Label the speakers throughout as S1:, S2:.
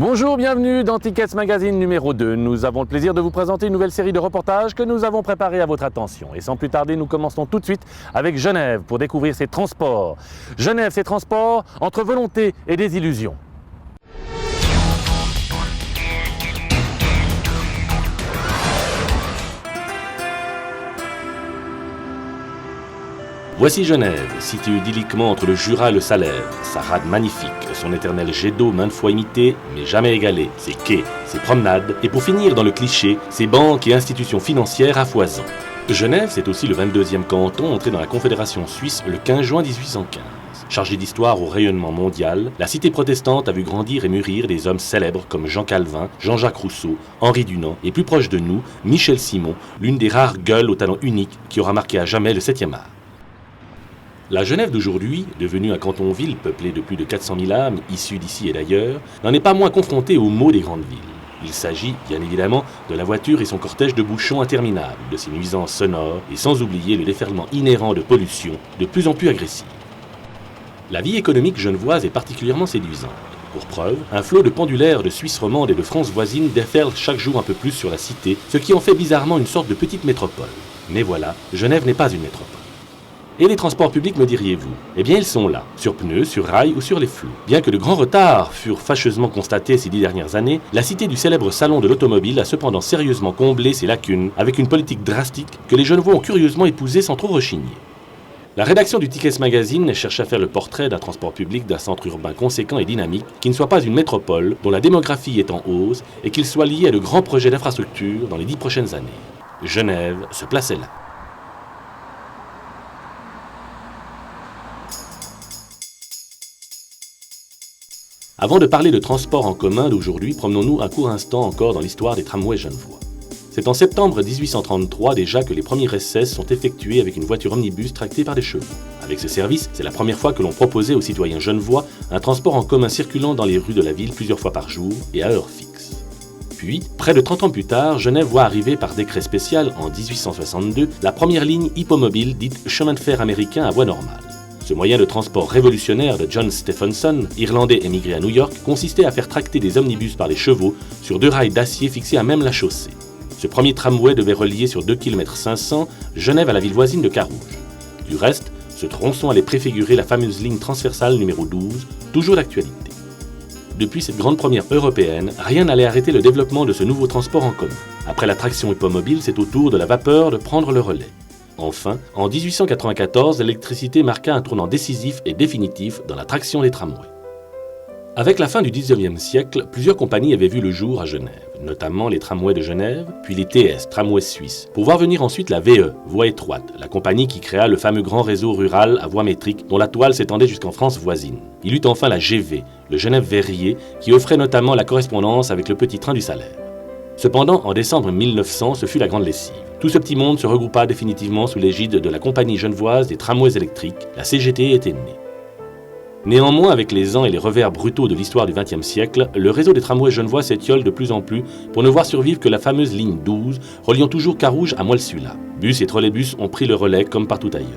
S1: Bonjour, bienvenue dans Tickets Magazine numéro 2. Nous avons le plaisir de vous présenter une nouvelle série de reportages que nous avons préparés à votre attention. Et sans plus tarder, nous commençons tout de suite avec Genève pour découvrir ses transports. Genève, ses transports entre volonté et désillusion. Voici Genève, située idylliquement entre le Jura et le Salève. Sa rade magnifique, son éternel jet d'eau maintes fois imité, mais jamais égalé, ses quais, ses promenades, et pour finir dans le cliché, ses banques et institutions financières à foison. Genève, c'est aussi le 22e canton entré dans la Confédération suisse le 15 juin 1815. Chargée d'histoire au rayonnement mondial, la cité protestante a vu grandir et mûrir des hommes célèbres comme Jean Calvin, Jean-Jacques Rousseau, Henri Dunant et plus proche de nous, Michel Simon, l'une des rares gueules au talent unique qui aura marqué à jamais le 7e art. La Genève d'aujourd'hui, devenue un canton-ville peuplé de plus de 400 000 âmes, issues d'ici et d'ailleurs, n'en est pas moins confrontée aux maux des grandes villes. Il s'agit, bien évidemment, de la voiture et son cortège de bouchons interminables, de ses nuisances sonores, et sans oublier le déferlement inhérent de pollution, de plus en plus agressive. La vie économique genevoise est particulièrement séduisante. Pour preuve, un flot de pendulaires de Suisse romande et de France voisine déferle chaque jour un peu plus sur la cité, ce qui en fait bizarrement une sorte de petite métropole. Mais voilà, Genève n'est pas une métropole. Et les transports publics, me diriez-vous? Eh bien, ils sont là, sur pneus, sur rails ou sur les flots. Bien que de grands retards furent fâcheusement constatés ces 10 dernières années, la cité du célèbre salon de l'automobile a cependant sérieusement comblé ses lacunes avec une politique drastique que les Genevois ont curieusement épousée sans trop rechigner. La rédaction du Tickets Magazine cherche à faire le portrait d'un transport public d'un centre urbain conséquent et dynamique qui ne soit pas une métropole dont la démographie est en hausse et qu'il soit lié à de grands projets d'infrastructure dans les 10 prochaines années. Genève se plaçait là. Avant de parler de transport en commun d'aujourd'hui, promenons-nous un court instant encore dans l'histoire des tramways genevois. C'est en septembre 1833 déjà que les premiers essais sont effectués avec une voiture omnibus tractée par des chevaux. Avec ce service, c'est la première fois que l'on proposait aux citoyens genevois un transport en commun circulant dans les rues de la ville plusieurs fois par jour et à heure fixe. Puis, près de 30 ans plus tard, Genève voit arriver par décret spécial en 1862 la première ligne hippomobile dite chemin de fer américain à voie normale. Ce moyen de transport révolutionnaire de John Stephenson, irlandais émigré à New York, consistait à faire tracter des omnibus par les chevaux sur 2 rails d'acier fixés à même la chaussée. Ce premier tramway devait relier sur 2,5 km Genève à la ville voisine de Carouge. Du reste, ce tronçon allait préfigurer la fameuse ligne transversale numéro 12, toujours d'actualité. Depuis cette grande première européenne, rien n'allait arrêter le développement de ce nouveau transport en commun. Après la traction hippomobile, c'est au tour de la vapeur de prendre le relais. Enfin, en 1894, l'électricité marqua un tournant décisif et définitif dans la traction des tramways. Avec la fin du XIXe siècle, plusieurs compagnies avaient vu le jour à Genève, notamment les tramways de Genève, puis les TS, tramways suisses, pour voir venir ensuite la VE, voie étroite, la compagnie qui créa le fameux grand réseau rural à voie métrique dont la toile s'étendait jusqu'en France voisine. Il eut enfin la GV, le Genève-Verrier, qui offrait notamment la correspondance avec le petit train du Salève. Cependant, en décembre 1900, ce fut la grande lessive. Tout ce petit monde se regroupa définitivement sous l'égide de la compagnie genevoise des tramways électriques, la CGT était née. Néanmoins, avec les ans et les revers brutaux de l'histoire du XXe siècle, le réseau des tramways genevois s'étiole de plus en plus pour ne voir survivre que la fameuse ligne 12, reliant toujours Carouge à Moelle-Sula. Bus et trolleybus ont pris le relais comme partout ailleurs.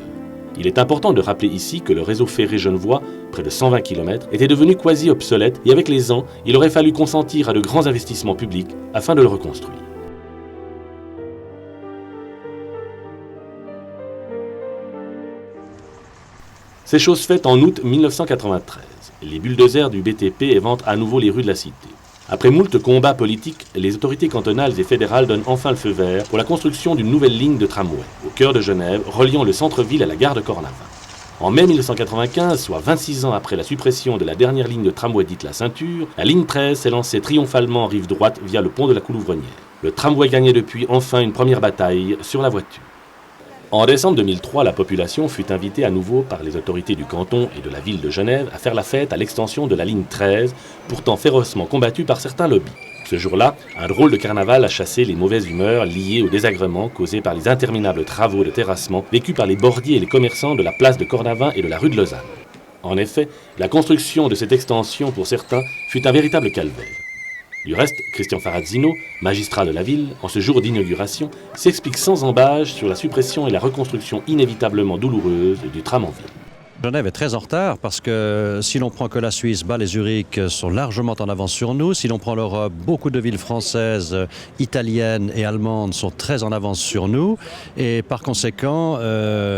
S1: Il est important de rappeler ici que le réseau ferré genevois, près de 120 km, était devenu quasi obsolète et avec les ans, il aurait fallu consentir à de grands investissements publics afin de le reconstruire. C'est chose faite en août 1993. Les bulldozers du BTP éventent à nouveau les rues de la cité. Après moult combats politiques, les autorités cantonales et fédérales donnent enfin le feu vert pour la construction d'une nouvelle ligne de tramway, au cœur de Genève, reliant le centre-ville à la gare de Cornavin. En mai 1995, soit 26 ans après la suppression de la dernière ligne de tramway dite la Ceinture, la ligne 13 s'est lancée triomphalement en rive droite via le pont de la Coulouvrenière. Le tramway gagnait depuis enfin une première bataille sur la voiture. En décembre 2003, la population fut invitée à nouveau par les autorités du canton et de la ville de Genève à faire la fête à l'extension de la ligne 13, pourtant férocement combattue par certains lobbies. Ce jour-là, un drôle de carnaval a chassé les mauvaises humeurs liées au désagrément causé par les interminables travaux de terrassement vécus par les bordiers et les commerçants de la place de Cornavin et de la rue de Lausanne. En effet, la construction de cette extension pour certains fut un véritable calvaire. Du reste, Christian Farazzino, magistrat de la ville, en ce jour d'inauguration, s'explique sans embâche sur la suppression et la reconstruction inévitablement douloureuse du tram en ville.
S2: Genève est très en retard parce que si l'on prend que la Suisse, Bâle et Zurich sont largement en avance sur nous. Si l'on prend l'Europe, beaucoup de villes françaises, italiennes et allemandes sont très en avance sur nous. Et par conséquent,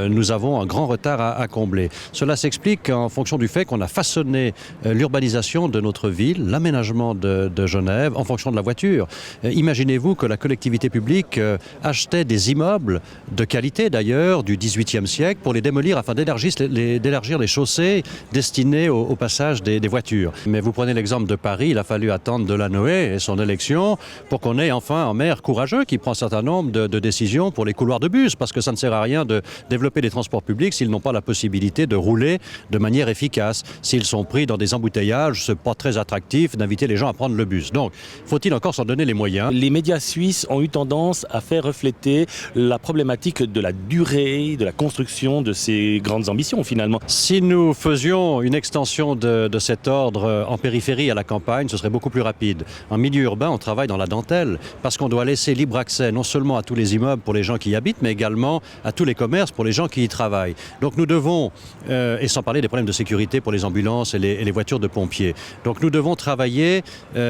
S2: nous avons un grand retard à combler. Cela s'explique en fonction du fait qu'on a façonné l'urbanisation de notre ville, l'aménagement de Genève en fonction de la voiture. Imaginez-vous que la collectivité publique achetait des immeubles de qualité d'ailleurs du XVIIIe siècle pour les démolir afin d'élargir les chaussées destinées au passage des voitures. Mais vous prenez l'exemple de Paris, il a fallu attendre Delanoë et son élection pour qu'on ait enfin un maire courageux qui prend un certain nombre de décisions pour les couloirs de bus, parce que ça ne sert à rien de développer des transports publics s'ils n'ont pas la possibilité de rouler de manière efficace. S'ils sont pris dans des embouteillages, c'est pas très attractif d'inviter les gens à prendre le bus. Donc, faut-il encore s'en donner les moyens?
S1: Les médias suisses ont eu tendance à faire refléter la problématique de la durée, de la construction de ces grandes ambitions finalement.
S2: Si nous faisions une extension de cet ordre en périphérie à la campagne, ce serait beaucoup plus rapide. En milieu urbain, on travaille dans la dentelle parce qu'on doit laisser libre accès non seulement à tous les immeubles pour les gens qui y habitent, mais également à tous les commerces pour les gens qui y travaillent. Donc nous devons, et sans parler des problèmes de sécurité pour les ambulances et les voitures de pompiers, donc nous devons travailler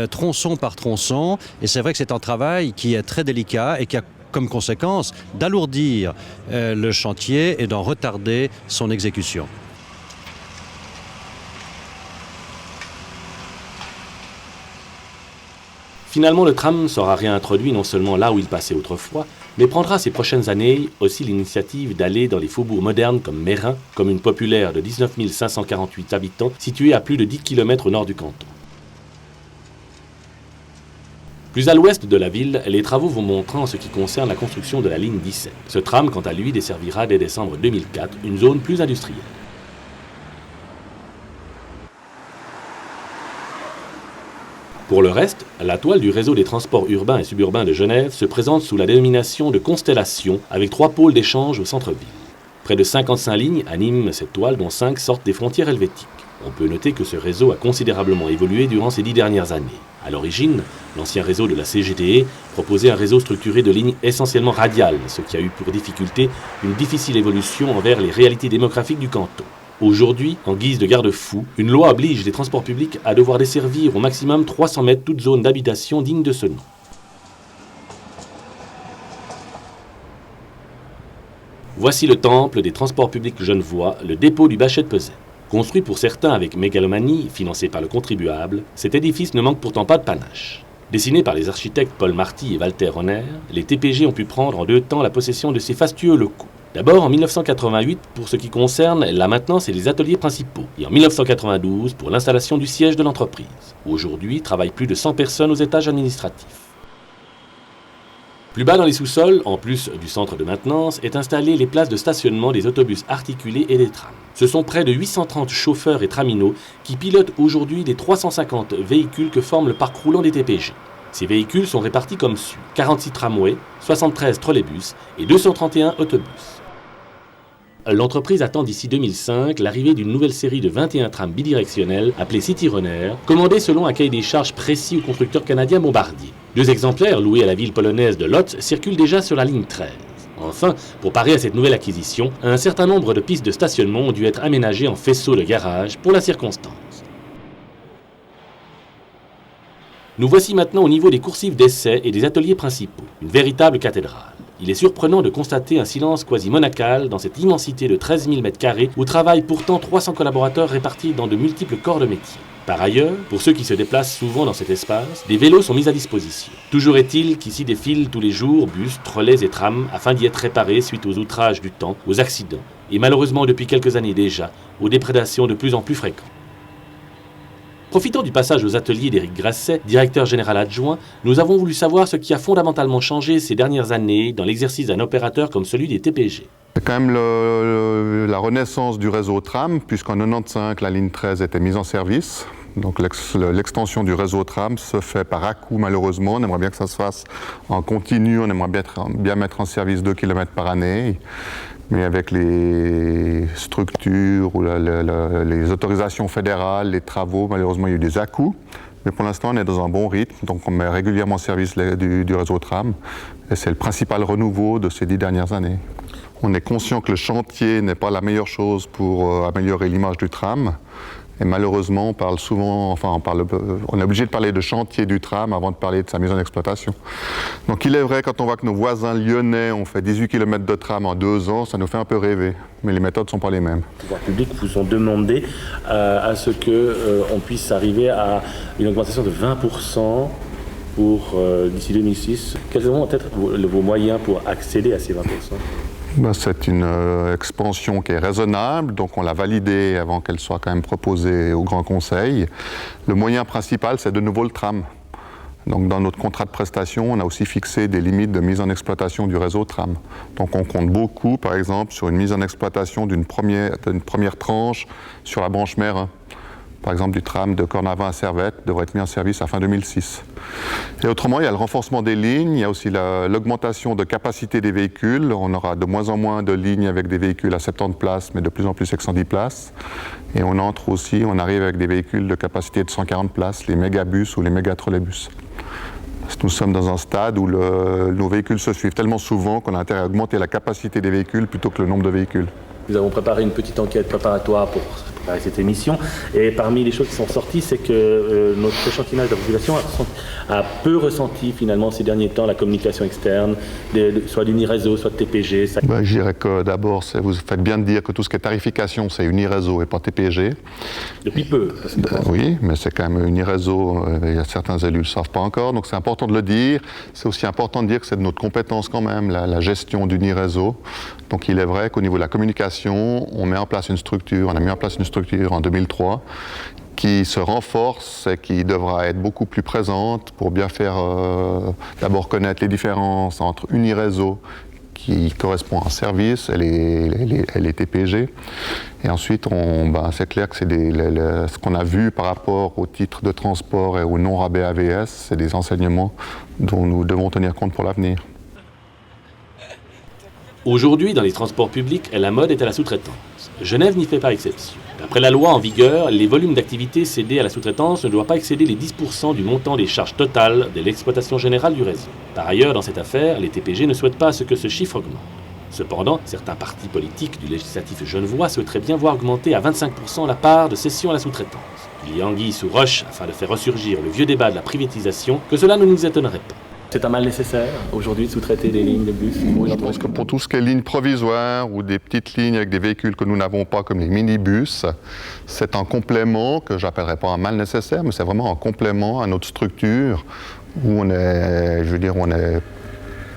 S2: tronçon par tronçon, et c'est vrai que c'est un travail qui est très délicat et qui a comme conséquence d'alourdir le chantier et d'en retarder son exécution.
S1: Finalement, le tram sera réintroduit non seulement là où il passait autrefois, mais prendra ces prochaines années aussi l'initiative d'aller dans les faubourgs modernes comme Meyrin, commune populaire de 19 548 habitants, située à plus de 10 km au nord du canton. Plus à l'ouest de la ville, les travaux vont monter en ce qui concerne la construction de la ligne 17. Ce tram, quant à lui, desservira dès décembre 2004 une zone plus industrielle. Pour le reste, la toile du réseau des transports urbains et suburbains de Genève se présente sous la dénomination de Constellation, avec 3 pôles d'échange au centre-ville. Près de 55 lignes animent cette toile, dont 5 sortent des frontières helvétiques. On peut noter que ce réseau a considérablement évolué durant ces 10 dernières années. À l'origine, l'ancien réseau de la CGTE proposait un réseau structuré de lignes essentiellement radiales, ce qui a eu pour difficulté une difficile évolution envers les réalités démographiques du canton. Aujourd'hui, en guise de garde-fou, une loi oblige les transports publics à devoir desservir au maximum 300 mètres toute zone d'habitation digne de ce nom. Voici le temple des transports publics genevois, le dépôt du Bachet-de-Pesais. Construit pour certains avec mégalomanie, financé par le contribuable, cet édifice ne manque pourtant pas de panache. Dessinés par les architectes Paul Marty et Walter Honner, les TPG ont pu prendre en 2 temps la possession de ces fastueux locaux. D'abord en 1988 pour ce qui concerne la maintenance et les ateliers principaux, et en 1992 pour l'installation du siège de l'entreprise. Aujourd'hui, travaillent plus de 100 personnes aux étages administratifs. Plus bas dans les sous-sols, en plus du centre de maintenance, est installé les places de stationnement des autobus articulés et des trams. Ce sont près de 830 chauffeurs et traminots qui pilotent aujourd'hui les 350 véhicules que forment le parc roulant des TPG. Ces véhicules sont répartis comme suit: 46 tramways, 73 trolleybus et 231 autobus. L'entreprise attend d'ici 2005 l'arrivée d'une nouvelle série de 21 trams bidirectionnels appelés City Runner, commandés selon un cahier des charges précis au constructeur canadien Bombardier. 2 exemplaires loués à la ville polonaise de Łódź circulent déjà sur la ligne 13. Enfin, pour parer à cette nouvelle acquisition, un certain nombre de pistes de stationnement ont dû être aménagées en faisceaux de garage pour la circonstance. Nous voici maintenant au niveau des coursives d'essai et des ateliers principaux, une véritable cathédrale. Il est surprenant de constater un silence quasi monacal dans cette immensité de 13 000 m² où travaillent pourtant 300 collaborateurs répartis dans de multiples corps de métier. Par ailleurs, pour ceux qui se déplacent souvent dans cet espace, des vélos sont mis à disposition. Toujours est-il qu'ici défilent tous les jours bus, trolleys et trams afin d'y être réparés suite aux outrages du temps, aux accidents et malheureusement depuis quelques années déjà, aux déprédations de plus en plus fréquentes. Profitant du passage aux ateliers d'Éric Grasset, directeur général adjoint, nous avons voulu savoir ce qui a fondamentalement changé ces dernières années dans l'exercice d'un opérateur comme celui des TPG.
S3: C'est quand même la renaissance du réseau tram, puisqu'en 1995, la ligne 13 était mise en service. Donc l'extension du réseau tram se fait par à-coup malheureusement. On aimerait bien que ça se fasse en continu, on aimerait bien mettre en service 2 km par année. Mais avec les structures ou les autorisations fédérales, les travaux, malheureusement il y a eu des à-coups. Mais pour l'instant on est dans un bon rythme, donc on met régulièrement en service du réseau tram. Et c'est le principal renouveau de ces 10 dernières années. On est conscient que le chantier n'est pas la meilleure chose pour améliorer l'image du tram. Et malheureusement, on parle souvent, on est obligé de parler de chantier du tram avant de parler de sa mise en exploitation. Donc il est vrai, quand on voit que nos voisins lyonnais ont fait 18 km de tram en 2 ans, ça nous fait un peu rêver. Mais les méthodes ne sont pas les mêmes.
S1: Les pouvoirs publics vous ont demandé à ce qu'on puisse arriver à une augmentation de 20% d'ici 2006. Quels seront peut-être vos moyens pour accéder à ces 20%?
S3: C'est une expansion qui est raisonnable, donc on l'a validée avant qu'elle soit quand même proposée au Grand Conseil. Le moyen principal, c'est de nouveau le tram. Donc dans notre contrat de prestation, on a aussi fixé des limites de mise en exploitation du réseau tram. Donc on compte beaucoup, par exemple, sur une mise en exploitation d'une première tranche sur la branche Mer 1. Par exemple, du tram de Cornavin à Servette devrait être mis en service à fin 2006. Et autrement, il y a le renforcement des lignes, il y a aussi l'augmentation de capacité des véhicules. On aura de moins en moins de lignes avec des véhicules à 70 places, mais de plus en plus avec 110 places. Et on arrive avec des véhicules de capacité de 140 places, les mégabus ou les mégatrolleybus. Nous sommes dans un stade où nos véhicules se suivent tellement souvent qu'on a intérêt à augmenter la capacité des véhicules plutôt que le nombre de véhicules.
S1: Nous avons préparé une petite enquête préparatoire pour préparer cette émission. Et parmi les choses qui sont sorties, c'est que notre échantillonnage de la population a peu ressenti finalement ces derniers temps la communication externe, soit d'Uniréseau, soit de TPG.
S3: Je dirais que d'abord, vous faites bien de dire que tout ce qui est tarification, c'est Uniréseau et pas TPG.
S1: Depuis peu.
S3: Oui, mais c'est quand même Uniréseau. Il y a certains élus ne le savent pas encore, donc c'est important de le dire. C'est aussi important de dire que c'est de notre compétence quand même, la gestion d'Uniréseau. Donc il est vrai qu'au niveau de la communication, on a mis en place une structure en 2003 qui se renforce et qui devra être beaucoup plus présente pour bien faire d'abord connaître les différences entre Uniréseau qui correspond à un service, elle est TPG. Et ensuite, c'est clair que c'est ce qu'on a vu par rapport aux titres de transport et au non-rabais AVS, c'est des enseignements dont nous devons tenir compte pour l'avenir.
S1: Aujourd'hui, dans les transports publics, la mode est à la sous-traitance. Genève n'y fait pas exception. D'après la loi en vigueur, les volumes d'activité cédés à la sous-traitance ne doivent pas excéder les 10% du montant des charges totales de l'exploitation générale du réseau. Par ailleurs, dans cette affaire, les TPG ne souhaitent pas à ce que ce chiffre augmente. Cependant, certains partis politiques du législatif genevois souhaiteraient bien voir augmenter à 25% la part de cession à la sous-traitance. Il y a anguille sous roche afin de faire ressurgir le vieux débat de la privatisation, que cela ne nous étonnerait pas. C'est un mal nécessaire, aujourd'hui, de sous-traiter des lignes de bus?
S3: Je pense que pour tout ce qui est lignes provisoires ou des petites lignes avec des véhicules que nous n'avons pas, comme les minibus, c'est un complément que je n'appellerais pas un mal nécessaire, mais c'est vraiment un complément à notre structure où on est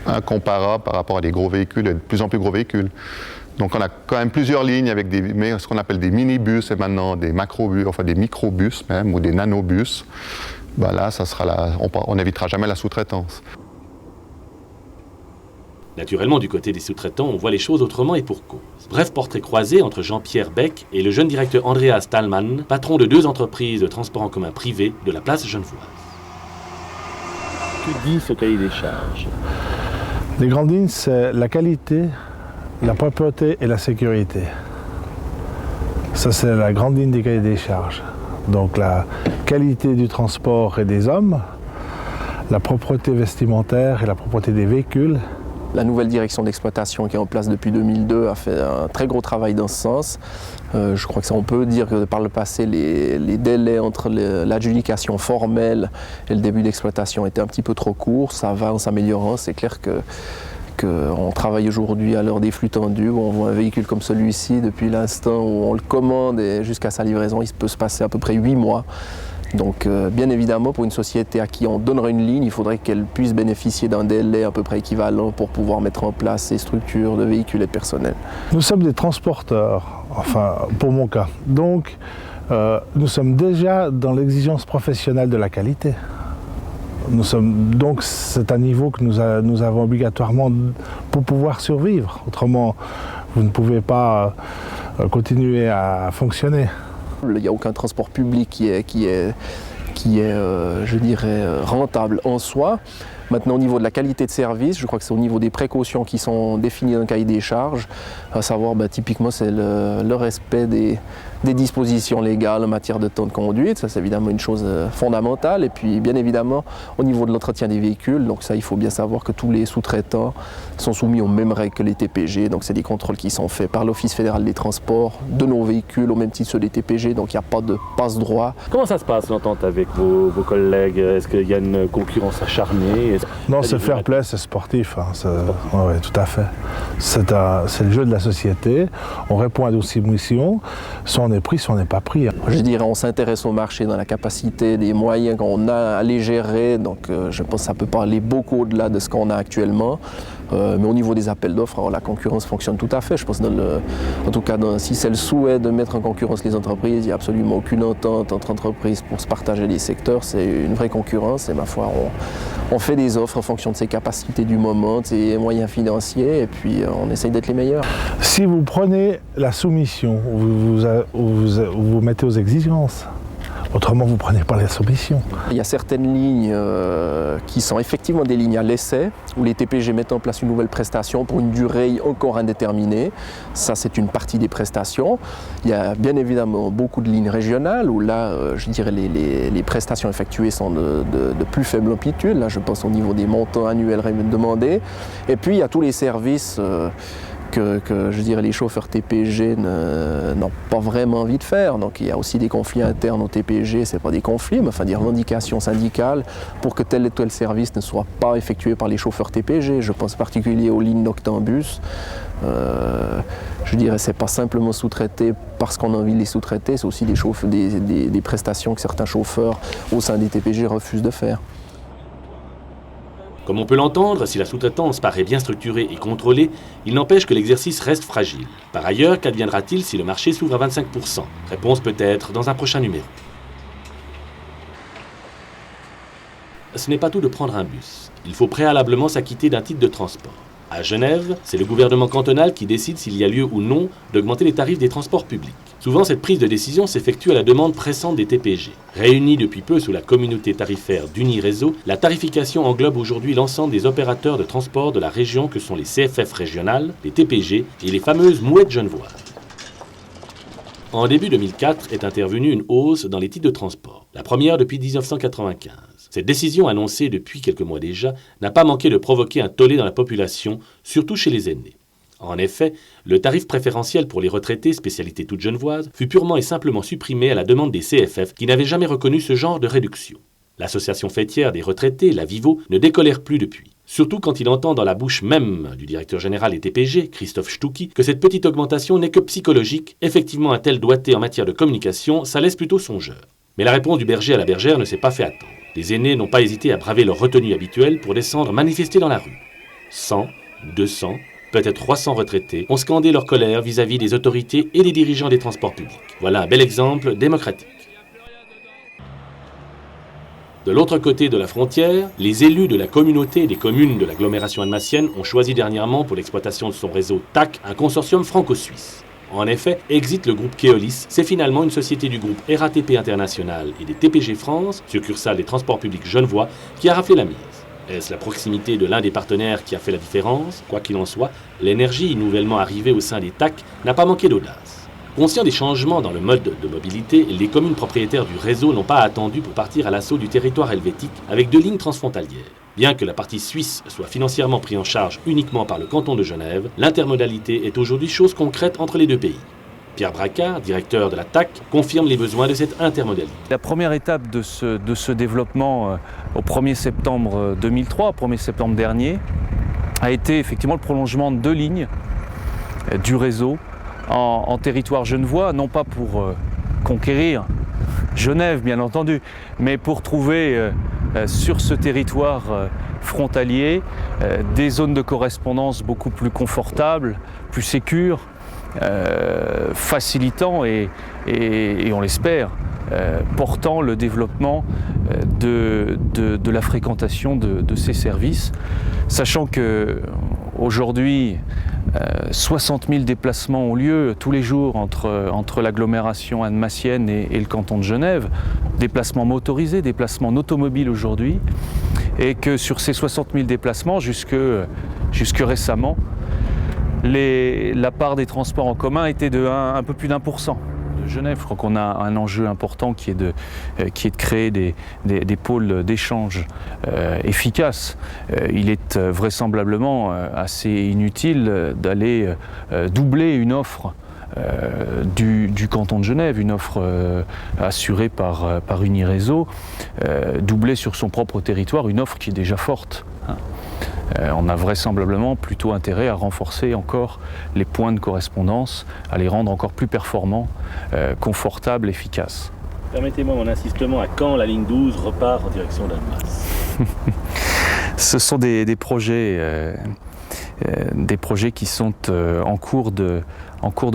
S3: incomparable par rapport à des gros véhicules et de plus en plus gros véhicules. Donc on a quand même plusieurs lignes avec ce qu'on appelle des minibus et maintenant des macrobus, enfin des microbus même, ou des nanobus. Là, on n'évitera jamais la sous-traitance.
S1: Naturellement, du côté des sous-traitants, on voit les choses autrement et pour cause. Bref, portrait croisé entre Jean-Pierre Beck et le jeune directeur Andreas Thalmann, patron de 2 entreprises de transport en commun privées de la place genevoise. Que dit ce cahier des charges?
S4: Les grandes lignes, c'est la qualité, la propreté et la sécurité. Ça, c'est la grande ligne des cahiers des charges. Donc la qualité du transport et des hommes, la propreté vestimentaire et la propreté des véhicules.
S5: La nouvelle direction d'exploitation qui est en place depuis 2002 a fait un très gros travail dans ce sens. Je crois que ça, on peut dire que par le passé, les délais entre l'adjudication formelle et le début d'exploitation étaient un petit peu trop courts. Ça va en s'améliorant. C'est clair qu'on travaille aujourd'hui à l'heure des flux tendus, où on voit un véhicule comme celui-ci, depuis l'instant où on le commande et jusqu'à sa livraison, il peut se passer à peu près 8 mois. Donc bien évidemment, pour une société à qui on donnerait une ligne, il faudrait qu'elle puisse bénéficier d'un délai à peu près équivalent pour pouvoir mettre en place ces structures de véhicules et de personnel. Nous sommes des transporteurs, enfin pour mon cas. Donc nous sommes déjà dans l'exigence professionnelle de la qualité. Donc c'est un niveau que nous avons obligatoirement pour pouvoir survivre. Autrement, vous ne pouvez pas continuer à fonctionner. Il n'y a aucun transport public qui est je dirais, rentable en soi. Maintenant, au niveau de la qualité de service, je crois que c'est au niveau des précautions qui sont définies dans le cahier des charges, à savoir typiquement c'est le respect des dispositions légales en matière de temps de conduite, ça c'est évidemment une chose fondamentale, et puis bien évidemment au niveau de l'entretien des véhicules, donc ça il faut bien savoir que tous les sous-traitants sont soumis aux mêmes règles que les TPG, donc c'est des contrôles qui sont faits par l'Office fédéral des transports de nos véhicules au même titre que ceux des TPG, donc il n'y a pas de passe-droit.
S1: Comment ça se passe l'entente avec vos collègues? Est-ce qu'il y a une concurrence acharnée?
S4: Non, c'est fair play, c'est sportif. Hein, oui, tout à fait. C'est le jeu de la société. On répond à nos missions. Soit on est pris, soit on n'est pas pris.
S5: Je dirais on s'intéresse au marché dans la capacité des moyens qu'on a à les gérer. Donc je pense que ça peut pas aller beaucoup au-delà de ce qu'on a actuellement. Mais au niveau des appels d'offres, la concurrence fonctionne tout à fait. Je pense en tout cas, si c'est le souhait de mettre en concurrence les entreprises, il n'y a absolument aucune entente entre entreprises pour se partager les secteurs. C'est une vraie concurrence et ma foi, on fait des offres en fonction de ses capacités du moment, de ses moyens financiers et puis on essaye d'être les meilleurs.
S4: Si vous prenez la soumission, vous vous mettez aux exigences. Autrement, vous ne prenez pas la soumission.
S5: Il y a certaines lignes qui sont effectivement des lignes à l'essai, où les TPG mettent en place une nouvelle prestation pour une durée encore indéterminée. Ça, c'est une partie des prestations. Il y a bien évidemment beaucoup de lignes régionales, où là, je dirais, les prestations effectuées sont de plus faible amplitude. Là, je pense au niveau des montants annuels demandés. Et puis, il y a tous les services que je dirais les chauffeurs TPG n'ont pas vraiment envie de faire. Donc il y a aussi des conflits internes au TPG, c'est pas des conflits, mais enfin des revendications syndicales pour que tel et tel service ne soit pas effectué par les chauffeurs TPG. Je pense en particulier aux lignes Noctambus. Je dirais c'est pas simplement sous-traité parce qu'on a envie de les sous-traiter, c'est aussi des prestations que certains chauffeurs au sein des TPG refusent de faire.
S1: Comme on peut l'entendre, si la sous-traitance paraît bien structurée et contrôlée, il n'empêche que l'exercice reste fragile. Par ailleurs, qu'adviendra-t-il si le marché s'ouvre à 25%? Réponse peut-être dans un prochain numéro. Ce n'est pas tout de prendre un bus. Il faut préalablement s'acquitter d'un titre de transport. À Genève, c'est le gouvernement cantonal qui décide s'il y a lieu ou non d'augmenter les tarifs des transports publics. Souvent, cette prise de décision s'effectue à la demande pressante des TPG. Réunis depuis peu sous la communauté tarifaire d'Uniréseau, la tarification englobe aujourd'hui l'ensemble des opérateurs de transport de la région que sont les CFF régionales, les TPG et les fameuses mouettes genevoises. En début 2004 est intervenue une hausse dans les titres de transport, la première depuis 1995. Cette décision annoncée depuis quelques mois déjà n'a pas manqué de provoquer un tollé dans la population, surtout chez les aînés. En effet, le tarif préférentiel pour les retraités, spécialité toute genevoise, fut purement et simplement supprimé à la demande des CFF qui n'avaient jamais reconnu ce genre de réduction. L'association fêtière des retraités, la Vivo, ne décolère plus depuis. Surtout quand il entend dans la bouche même du directeur général des TPG, Christophe Stucki, que cette petite augmentation n'est que psychologique. Effectivement, un tel doigté en matière de communication, ça laisse plutôt songeur. Mais la réponse du berger à la bergère ne s'est pas fait attendre. Les aînés n'ont pas hésité à braver leur retenue habituelle pour descendre manifester dans la rue. 100, 200, peut-être 300 retraités ont scandé leur colère vis-à-vis des autorités et des dirigeants des transports publics. Voilà un bel exemple démocratique. De l'autre côté de la frontière, les élus de la communauté des communes de l'agglomération alsacienne ont choisi dernièrement pour l'exploitation de son réseau TAC un consortium franco-suisse. En effet, Exit le groupe Keolis, c'est finalement une société du groupe RATP International et des TPG France, succursale des transports publics genevois, qui a raflé la mise. Est-ce la proximité de l'un des partenaires qui a fait la différence? Quoi qu'il en soit, l'énergie nouvellement arrivée au sein des TAC n'a pas manqué d'audace. Conscients des changements dans le mode de mobilité, les communes propriétaires du réseau n'ont pas attendu pour partir à l'assaut du territoire helvétique avec 2 lignes transfrontalières. Bien que la partie suisse soit financièrement prise en charge uniquement par le canton de Genève, l'intermodalité est aujourd'hui chose concrète entre les deux pays. Pierre Bracard, directeur de la TAC, confirme les besoins de cette intermodalité.
S6: La première étape de ce développement au 1er septembre 2003, 1er septembre dernier, a été effectivement le prolongement de 2 lignes du réseau en territoire genevois, non pas pour conquérir Genève bien entendu, mais pour trouver sur ce territoire frontalier des zones de correspondance beaucoup plus confortables, plus sécures, facilitant et on l'espère, portant le développement de la fréquentation de ces services, sachant qu'aujourd'hui 60 000 déplacements ont lieu tous les jours entre l'agglomération annemassienne et le canton de Genève, déplacements motorisés, déplacements en automobile aujourd'hui, et que sur ces 60 000 déplacements, jusque récemment, la part des transports en commun était de un peu plus d'1%. De Genève, je crois qu'on a un enjeu important qui est de créer des pôles d'échange efficaces. Il est vraisemblablement assez inutile d'aller doubler une offre du canton de Genève, une offre assurée par Uniréseau, doubler sur son propre territoire une offre qui est déjà forte. On a vraisemblablement plutôt intérêt à renforcer encore les points de correspondance, à les rendre encore plus performants, confortables, efficaces.
S1: Permettez-moi mon insistement, à quand la ligne 12 repart en direction d'Annemasse?
S6: Ce sont des projets qui sont en cours de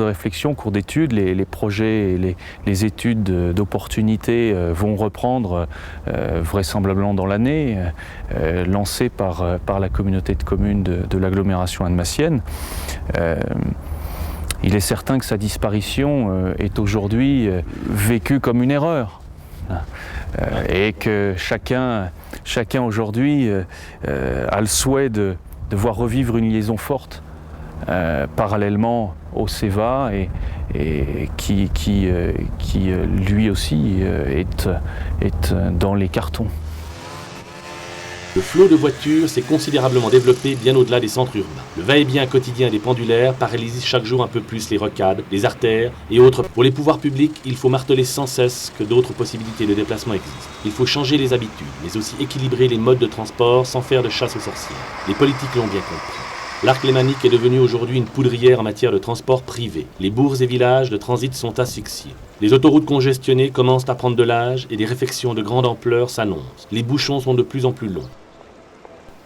S6: réflexion, en cours d'étude. Les projets, les études d'opportunité vont reprendre vraisemblablement dans l'année, lancées par la communauté de communes de l'agglomération annemassienne. Il est certain que sa disparition est aujourd'hui vécue comme une erreur. Et que chacun aujourd'hui a le souhait de voir revivre une liaison forte parallèlement au CEVA et qui lui aussi est dans les cartons.
S1: Le flot de voitures s'est considérablement développé bien au-delà des centres urbains. Le va-et-vient quotidien des pendulaires paralyse chaque jour un peu plus les rocades, les artères et autres. Pour les pouvoirs publics, il faut marteler sans cesse que d'autres possibilités de déplacement existent. Il faut changer les habitudes, mais aussi équilibrer les modes de transport sans faire de chasse aux sorcières. Les politiques l'ont bien compris. L'arc lémanique est devenu aujourd'hui une poudrière en matière de transport privé. Les bourgs et villages de transit sont asphyxiés. Les autoroutes congestionnées commencent à prendre de l'âge et des réfections de grande ampleur s'annoncent. Les bouchons sont de plus en plus longs.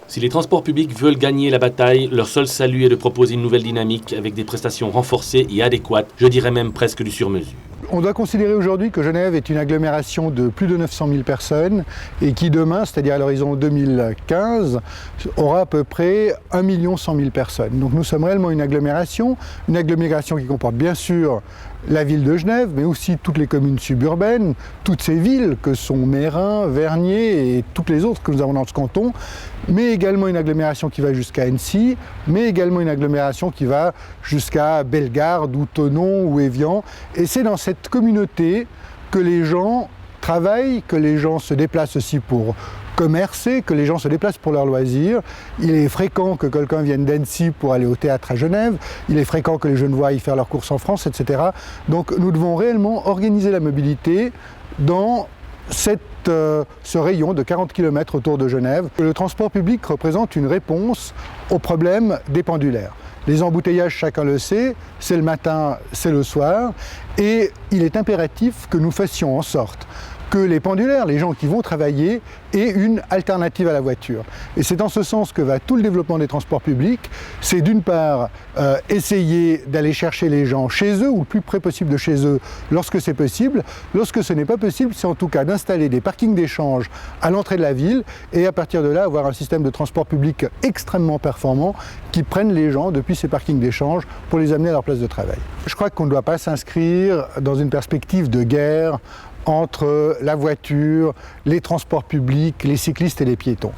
S1: Si les transports publics veulent gagner la bataille, leur seul salut est de proposer une nouvelle dynamique avec des prestations renforcées et adéquates, je dirais même presque du sur-mesure.
S7: On doit considérer aujourd'hui que Genève est une agglomération de plus de 900 000 personnes et qui demain, c'est-à-dire à l'horizon 2015, aura à peu près 1 100 000 personnes. Donc nous sommes réellement une agglomération qui comporte bien sûr la ville de Genève, mais aussi toutes les communes suburbaines, toutes ces villes que sont Meyrin, Vernier et toutes les autres que nous avons dans ce canton, mais également une agglomération qui va jusqu'à Annecy, mais également une agglomération qui va jusqu'à Bellegarde ou Thonon ou Évian. Et c'est dans cette communauté que les gens travaillent, que les gens se déplacent aussi pour commercer, que les gens se déplacent pour leurs loisirs. Il est fréquent que quelqu'un vienne d'Annecy pour aller au théâtre à Genève. Il est fréquent que les Genevois aillent faire leurs courses en France, etc. Donc nous devons réellement organiser la mobilité dans ce rayon de 40 km autour de Genève. Le transport public représente une réponse au problème des pendulaires. Les embouteillages, chacun le sait, c'est le matin, c'est le soir, et il est impératif que nous fassions en sorte que les pendulaires, les gens qui vont travailler, aient une alternative à la voiture. Et c'est dans ce sens que va tout le développement des transports publics. C'est d'une part essayer d'aller chercher les gens chez eux, ou le plus près possible de chez eux, lorsque c'est possible. Lorsque ce n'est pas possible, c'est en tout cas d'installer des parkings d'échange à l'entrée de la ville, et à partir de là, avoir un système de transport public extrêmement performant qui prenne les gens depuis ces parkings d'échange pour les amener à leur place de travail. Je crois qu'on ne doit pas s'inscrire dans une perspective de guerre entre la voiture, les transports publics, les cyclistes et les piétons.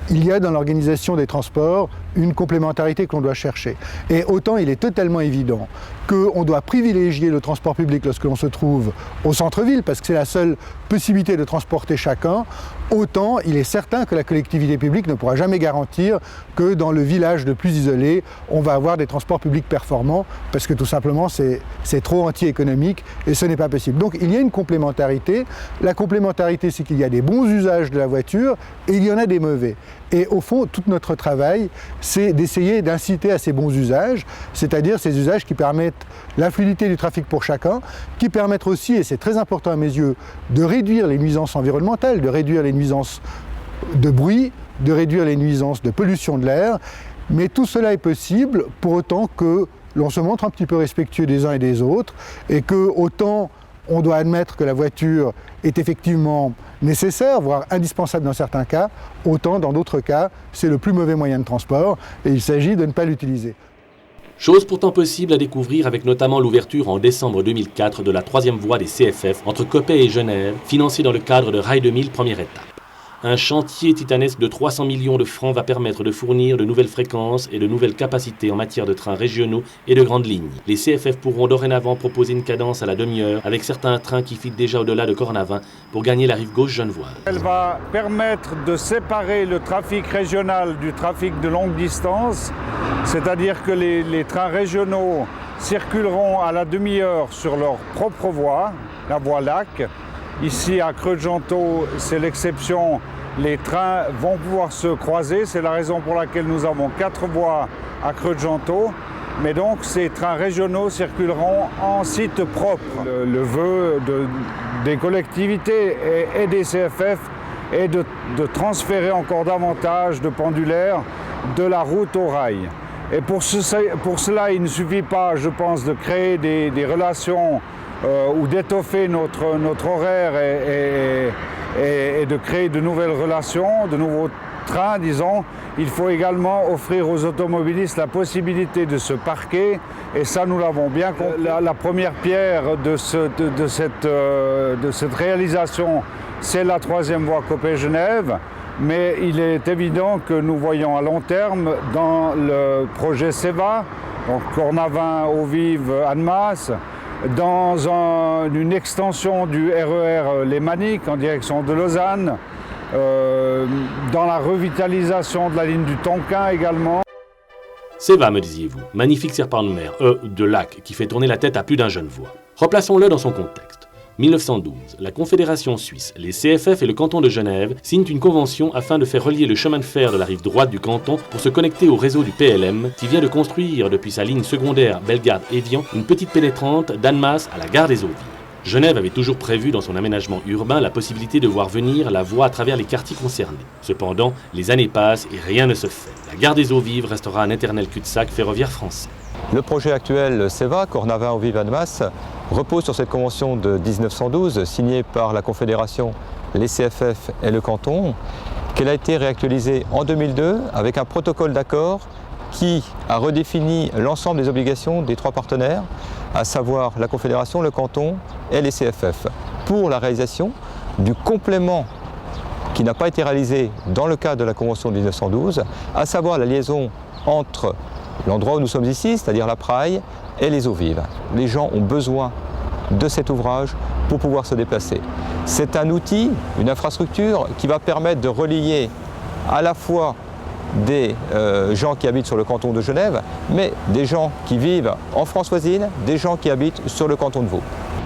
S7: Il y a dans l'organisation des transports une complémentarité que l'on doit chercher. Et autant il est totalement évident qu'on doit privilégier le transport public lorsque l'on se trouve au centre-ville, parce que c'est la seule possibilité de transporter chacun, autant il est certain que la collectivité publique ne pourra jamais garantir que dans le village le plus isolé, on va avoir des transports publics performants, parce que tout simplement c'est trop anti-économique et ce n'est pas possible. Donc il y a une complémentarité. La complémentarité, c'est qu'il y a des bons usages de la voiture et il y en a des mauvais. Et au fond, tout notre travail, c'est d'essayer d'inciter à ces bons usages, c'est-à-dire ces usages qui permettent la fluidité du trafic pour chacun, qui permettent aussi, et c'est très important à mes yeux, de réduire les nuisances environnementales, de réduire les nuisances de bruit, de réduire les nuisances de pollution de l'air. Mais tout cela est possible pour autant que l'on se montre un petit peu respectueux des uns et des autres, et que autant on doit admettre que la voiture est effectivement nécessaire, voire indispensable dans certains cas, autant dans d'autres cas, c'est le plus mauvais moyen de transport et il s'agit de ne pas l'utiliser.
S1: Chose pourtant possible à découvrir avec notamment l'ouverture en décembre 2004 de la 3e voie des CFF entre Coppet et Genève, financée dans le cadre de Rail 2000 première étape. Un chantier titanesque de 300 millions de francs va permettre de fournir de nouvelles fréquences et de nouvelles capacités en matière de trains régionaux et de grandes lignes. Les CFF pourront dorénavant proposer une cadence à la demi-heure avec certains trains qui filent déjà au-delà de Cornavin pour gagner la rive gauche genevoise.
S8: Elle va permettre de séparer le trafic régional du trafic de longue distance, c'est-à-dire que les trains régionaux circuleront à la demi-heure sur leur propre voie, la voie lac. Ici à Creux-de-Gentot, c'est l'exception, les trains vont pouvoir se croiser, c'est la raison pour laquelle nous avons 4 voies à Creux-de-Gentot, mais donc ces trains régionaux circuleront en site propre. Le vœu des collectivités et des CFF est de transférer encore davantage de pendulaires de la route au rail. Et pour cela, il ne suffit pas, je pense, de créer des relations ou d'étoffer notre horaire et de créer de nouvelles relations, de nouveaux trains, disons. Il faut également offrir aux automobilistes la possibilité de se parquer, et ça, nous l'avons bien compris. La première pierre de cette réalisation, c'est la 3e voie Coppet-Genève, mais il est évident que nous voyons à long terme dans le projet CEVA, donc Cornavin, Eaux-Vives, Annemasse, dans une extension du RER Les Maniques en direction de Lausanne, dans la revitalisation de la ligne du Tonkin également.
S1: CEVA, me disiez-vous, magnifique serpent de mer, de lac, qui fait tourner la tête à plus d'un Genevois. Replaçons-le dans son contexte. 1912, la Confédération suisse, les CFF et le canton de Genève signent une convention afin de faire relier le chemin de fer de la rive droite du canton pour se connecter au réseau du PLM qui vient de construire depuis sa ligne secondaire Bellegarde-Évian une petite pénétrante d'Annemasse à la gare des Eaux-Vives. Genève avait toujours prévu dans son aménagement urbain la possibilité de voir venir la voie à travers les quartiers concernés. Cependant, les années passent et rien ne se fait. La gare des Eaux-Vives restera un éternel cul-de-sac ferroviaire français.
S9: Le projet actuel CEVA, Cornavin, Eaux-Vives, Annemasse, repose sur cette convention de 1912 signée par la Confédération, les CFF et le canton, qu'elle a été réactualisée en 2002 avec un protocole d'accord qui a redéfini l'ensemble des obligations des 3 partenaires, à savoir la Confédération, le canton et les CFF, pour la réalisation du complément qui n'a pas été réalisé dans le cadre de la convention de 1912, à savoir la liaison entre l'endroit où nous sommes ici, c'est-à-dire la Praille, et les Eaux-Vives. Les gens ont besoin de cet ouvrage pour pouvoir se déplacer. C'est un outil, une infrastructure qui va permettre de relier à la fois des gens qui habitent sur le canton de Genève, mais des gens qui vivent en France voisine, des gens qui habitent sur le canton de Vaud.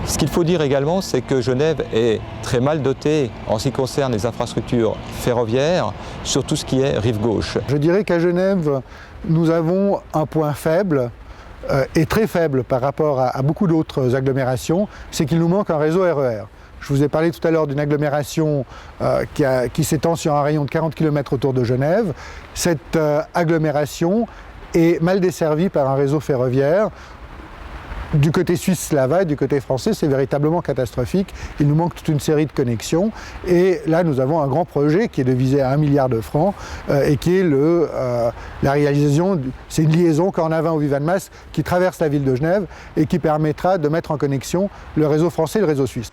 S9: Ce qu'il faut dire également, c'est que Genève est très mal dotée en ce qui concerne les infrastructures ferroviaires sur tout ce qui est rive gauche.
S7: Je dirais qu'à Genève, nous avons un point faible, et très faible par rapport à beaucoup d'autres agglomérations, c'est qu'il nous manque un réseau RER. Je vous ai parlé tout à l'heure d'une agglomération qui s'étend sur un rayon de 40 km autour de Genève. Cette agglomération est mal desservie par un réseau ferroviaire. Du côté suisse, cela va, et du côté français, c'est véritablement catastrophique. Il nous manque toute une série de connexions. Et là, nous avons un grand projet qui est de viser à 1 milliard de francs et qui est la réalisation, c'est une liaison Cornavin Eaux-Vives Annemasse qui traverse la ville de Genève et qui permettra de mettre en connexion le réseau français et le réseau suisse.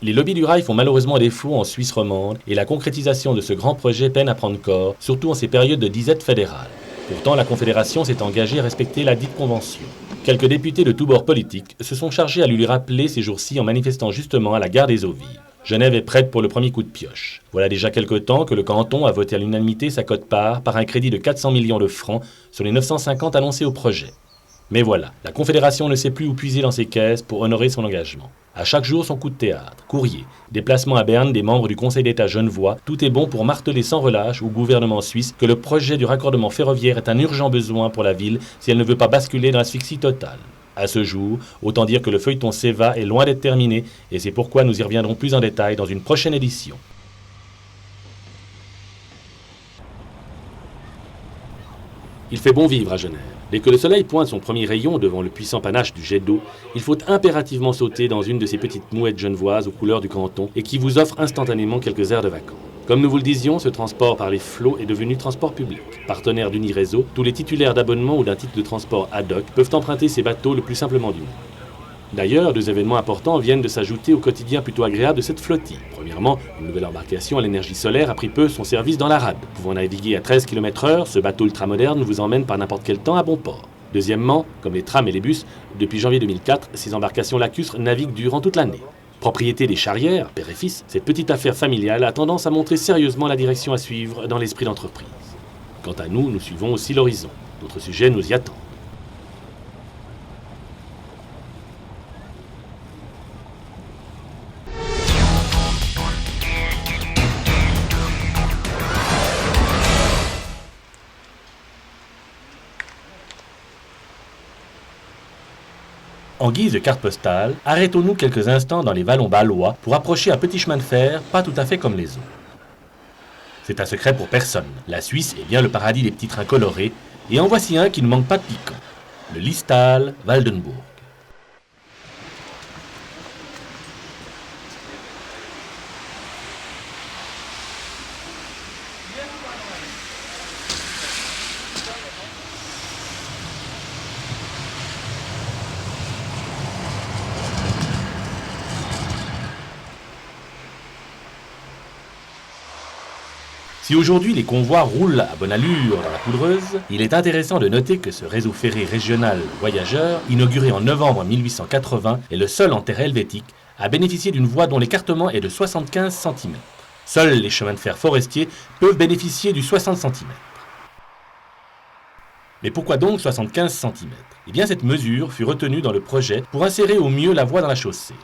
S1: Les lobbies du rail font malheureusement défaut en Suisse romande et la concrétisation de ce grand projet peine à prendre corps, surtout en ces périodes de disette fédérale. Pourtant, la Confédération s'est engagée à respecter la dite convention. Quelques députés de tous bords politiques se sont chargés à lui rappeler ces jours-ci en manifestant justement à la gare des Eaux-Vives. Genève est prête pour le premier coup de pioche. Voilà déjà quelque temps que le canton a voté à l'unanimité sa quote-part par un crédit de 400 millions de francs sur les 950 annoncés au projet. Mais voilà, la Confédération ne sait plus où puiser dans ses caisses pour honorer son engagement. À chaque jour, son coup de théâtre, courrier, déplacement à Berne des membres du Conseil d'État genevois, tout est bon pour marteler sans relâche au gouvernement suisse que le projet du raccordement ferroviaire est un urgent besoin pour la ville si elle ne veut pas basculer dans l'asphyxie totale. À ce jour, autant dire que le feuilleton CEVA est loin d'être terminé et c'est pourquoi nous y reviendrons plus en détail dans une prochaine édition. Il fait bon vivre à Genève. Dès que le soleil pointe son premier rayon devant le puissant panache du jet d'eau, il faut impérativement sauter dans une de ces petites mouettes genevoises aux couleurs du canton et qui vous offre instantanément quelques heures de vacances. Comme nous vous le disions, ce transport par les flots est devenu transport public. Partenaire d'Uniréseau, tous les titulaires d'abonnement ou d'un titre de transport ad hoc peuvent emprunter ces bateaux le plus simplement du monde. D'ailleurs, 2 événements importants viennent de s'ajouter au quotidien plutôt agréable de cette flottille. Premièrement, une nouvelle embarcation à l'énergie solaire a pris peu son service dans la rade. Pouvant naviguer à 13 km/h, ce bateau ultramoderne vous emmène par n'importe quel temps à bon port. Deuxièmement, comme les trams et les bus, depuis janvier 2004, ces embarcations lacustres naviguent durant toute l'année. Propriété des Charrières, père et fils, cette petite affaire familiale a tendance à montrer sérieusement la direction à suivre dans l'esprit d'entreprise. Quant à nous, nous suivons aussi l'horizon. D'autres sujets nous y attendent. En guise de carte postale, arrêtons-nous quelques instants dans les vallons balois pour approcher un petit chemin de fer pas tout à fait comme les autres. C'est un secret pour personne. La Suisse est bien le paradis des petits trains colorés, et en voici un qui ne manque pas de piquant. Le Liestal-Waldenburg. Si aujourd'hui les convois roulent à bonne allure dans la poudreuse, il est intéressant de noter que ce réseau ferré régional voyageurs, inauguré en novembre 1880, est le seul en terre helvétique à bénéficier d'une voie dont l'écartement est de 75 cm. Seuls les chemins de fer forestiers peuvent bénéficier du 60 cm. Mais pourquoi donc 75 cm? Eh bien cette mesure fut retenue dans le projet pour insérer au mieux la voie dans la chaussée.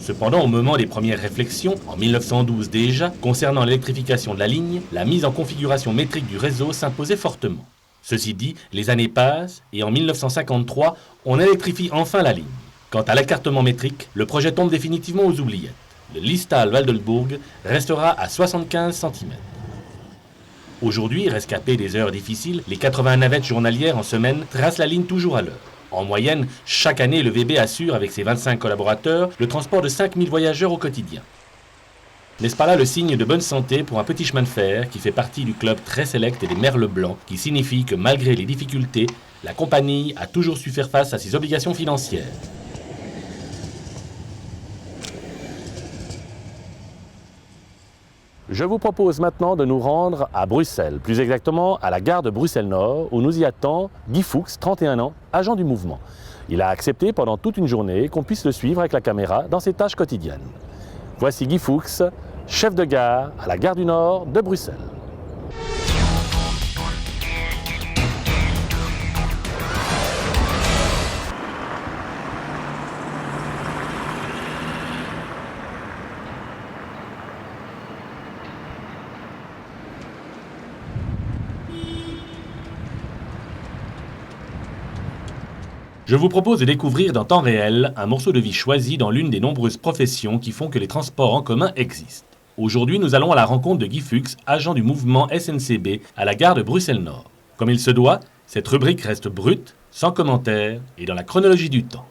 S1: Cependant, au moment des premières réflexions, en 1912 déjà, concernant l'électrification de la ligne, la mise en configuration métrique du réseau s'imposait fortement. Ceci dit, les années passent et en 1953, on électrifie enfin la ligne. Quant à l'écartement métrique, le projet tombe définitivement aux oubliettes. Le Liestal-Waldenburg restera à 75 cm. Aujourd'hui, rescapés des heures difficiles, les 80 navettes journalières en semaine tracent la ligne toujours à l'heure. En moyenne, chaque année, le VB assure, avec ses 25 collaborateurs, le transport de 5000 voyageurs au quotidien. N'est-ce pas là le signe de bonne santé pour un petit chemin de fer qui fait partie du club très sélect des merles blancs, qui signifie que malgré les difficultés, la compagnie a toujours su faire face à ses obligations financières. Je vous propose maintenant de nous rendre à Bruxelles, plus exactement à la gare de Bruxelles-Nord, où nous y attend Guy Fuchs, 31 ans, agent du mouvement. Il a accepté pendant toute une journée qu'on puisse le suivre avec la caméra dans ses tâches quotidiennes. Voici Guy Fuchs, chef de gare à la gare du Nord de Bruxelles. Je vous propose de découvrir dans temps réel un morceau de vie choisi dans l'une des nombreuses professions qui font que les transports en commun existent. Aujourd'hui, nous allons à la rencontre de Guy Fuchs, agent du mouvement SNCB à la gare de Bruxelles-Nord. Comme il se doit, cette rubrique reste brute, sans commentaire et dans la chronologie du temps.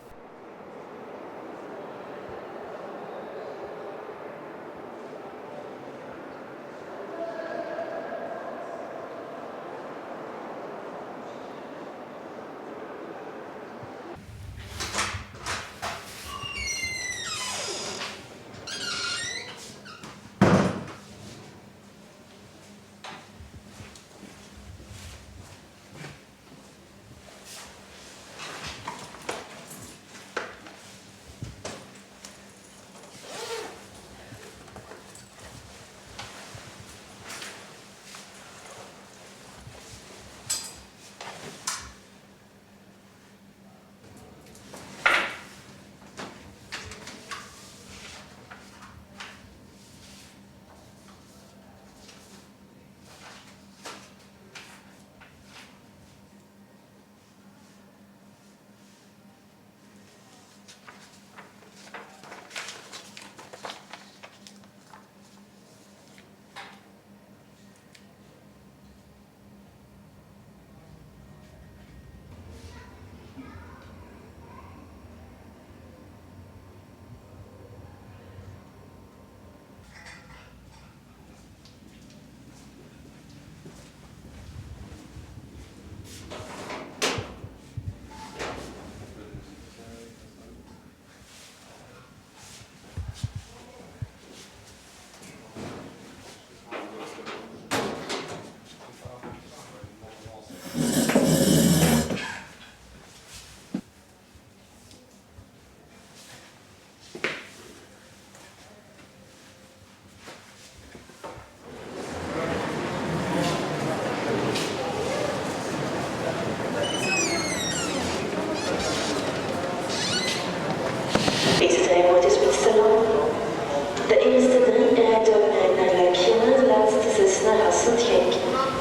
S10: Genk.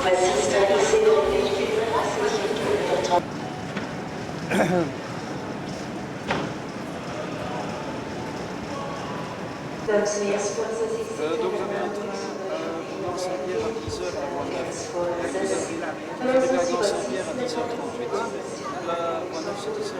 S10: Voici stabilisé dans le véhicule Genk. Donc vous avez un train dans Saint-Pierre à 10h avant la dans Saint-Pierre à 10h38. Là, voilà, c'est ça.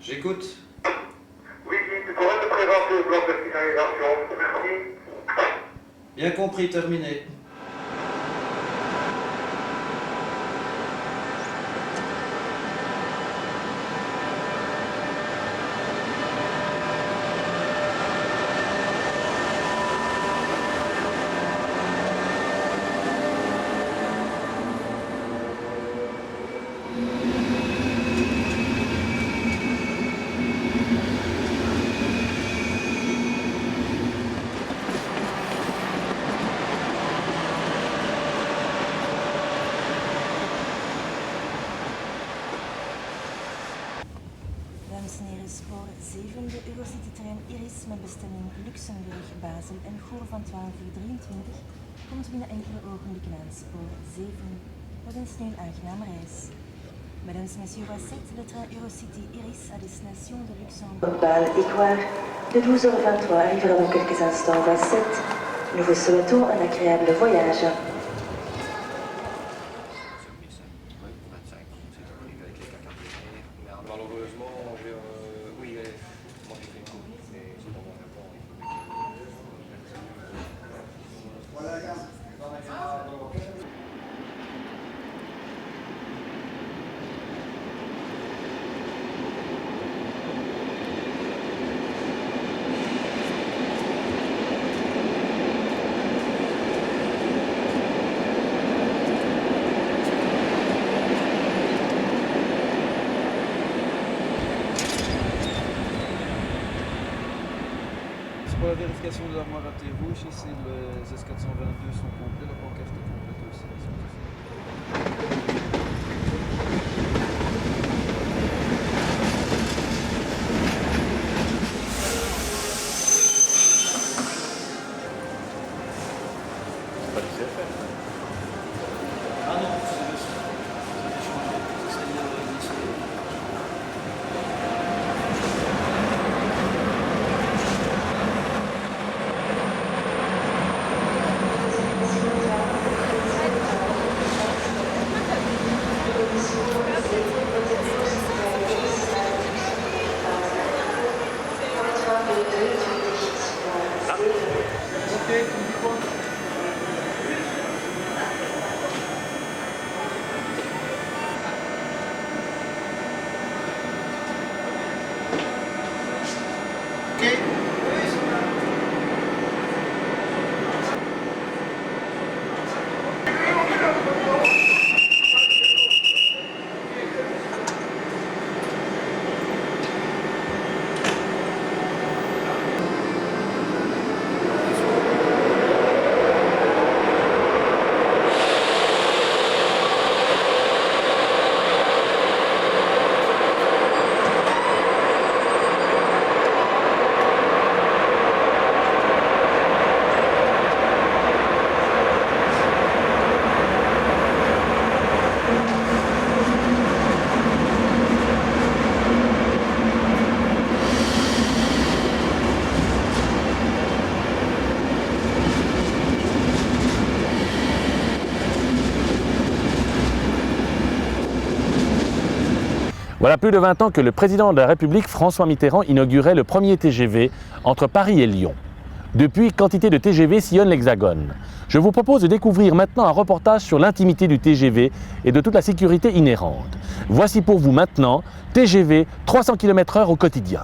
S11: J'écoute.
S12: Oui, tu pourrais te présenter au bloc de signalisation. Merci.
S11: Bien compris, terminé.
S10: Dames en heren, spoor 7, de Eurocity-trein Iris met bestemming Luxemburg, Basel en Goor van 12:23 komt binnen enkele ogenblikken aan. Spoor 7. We wensen u een aangename reis. Mesdames et messieurs, voici le train Eurocity Iris à destination de Luxembourg. Bâle et Coire, de 12h23 arrivera dans quelques instants. Voici. Nous vous souhaitons un agréable voyage.
S11: Malheureusement, oui, moi j'ai fait une copie, mais c'est dans mon rapport.
S13: Pour la vérification de l'armoire à thé rouge, ici les S422 sont complets, la pancarte est complète aussi.
S11: Pas du CFF.
S13: Ah non, c'est le changé. Ça serait
S1: Voilà plus de 20 ans que le président de la République, François Mitterrand, inaugurait le premier TGV entre Paris et Lyon. Depuis, quantité de TGV sillonnent l'Hexagone. Je vous propose de découvrir maintenant un reportage sur l'intimité du TGV et de toute la sécurité inhérente. Voici pour vous maintenant TGV 300 km/h au quotidien.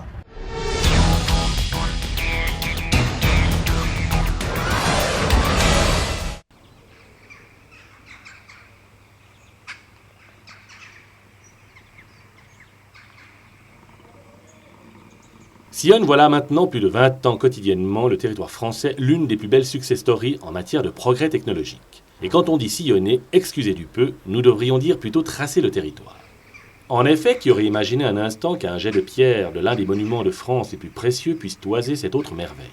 S1: Sillonne voilà maintenant plus de 20 ans quotidiennement le territoire français, l'une des plus belles success stories en matière de progrès technologique. Et quand on dit sillonner, excusez du peu, nous devrions dire plutôt tracer le territoire. En effet, qui aurait imaginé un instant qu'un jet de pierre de l'un des monuments de France les plus précieux puisse toiser cette autre merveille?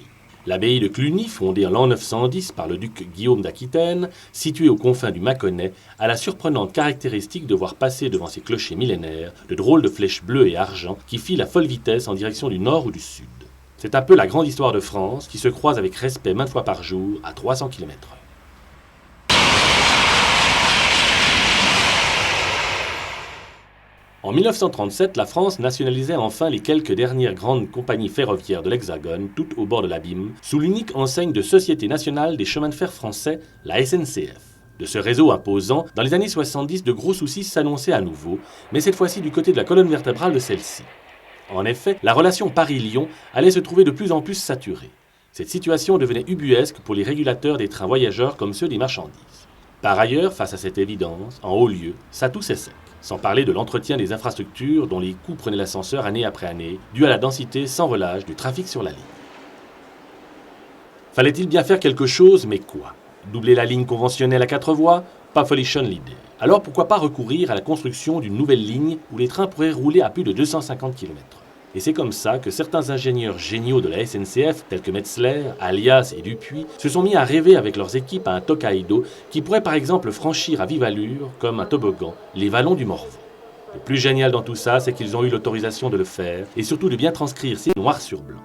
S1: L'abbaye de Cluny, fondée en l'an 910 par le duc Guillaume d'Aquitaine, située aux confins du Mâconnais, a la surprenante caractéristique de voir passer devant ses clochers millénaires de drôles de flèches bleues et argent qui filent à folle vitesse en direction du nord ou du sud. C'est un peu la grande histoire de France qui se croise avec respect maintes fois par jour à 300 km/h. En 1937, la France nationalisait enfin les quelques dernières grandes compagnies ferroviaires de l'Hexagone, toutes au bord de l'abîme, sous l'unique enseigne de Société nationale des chemins de fer français, la SNCF. De ce réseau imposant, dans les années 70, de gros soucis s'annonçaient à nouveau, mais cette fois-ci du côté de la colonne vertébrale de celle-ci. En effet, la relation Paris-Lyon allait se trouver de plus en plus saturée. Cette situation devenait ubuesque pour les régulateurs des trains voyageurs comme ceux des marchandises. Par ailleurs, face à cette évidence, en haut lieu, ça toussait sec. Sans parler de l'entretien des infrastructures dont les coûts prenaient l'ascenseur année après année, dû à la densité sans relâche du trafic sur la ligne. Fallait-il bien faire quelque chose, mais quoi? Doubler la ligne conventionnelle à 4 voies? Pas folichonne l'idée. Alors pourquoi pas recourir à la construction d'une nouvelle ligne où les trains pourraient rouler à plus de 250 km/h? Et c'est comme ça que certains ingénieurs géniaux de la SNCF, tels que Metzler, Alias et Dupuis, se sont mis à rêver avec leurs équipes à un Tokaido qui pourrait par exemple franchir à vive allure, comme un toboggan, les vallons du Morvan. Le plus génial dans tout ça, c'est qu'ils ont eu l'autorisation de le faire et surtout de bien transcrire ces noir sur blanc.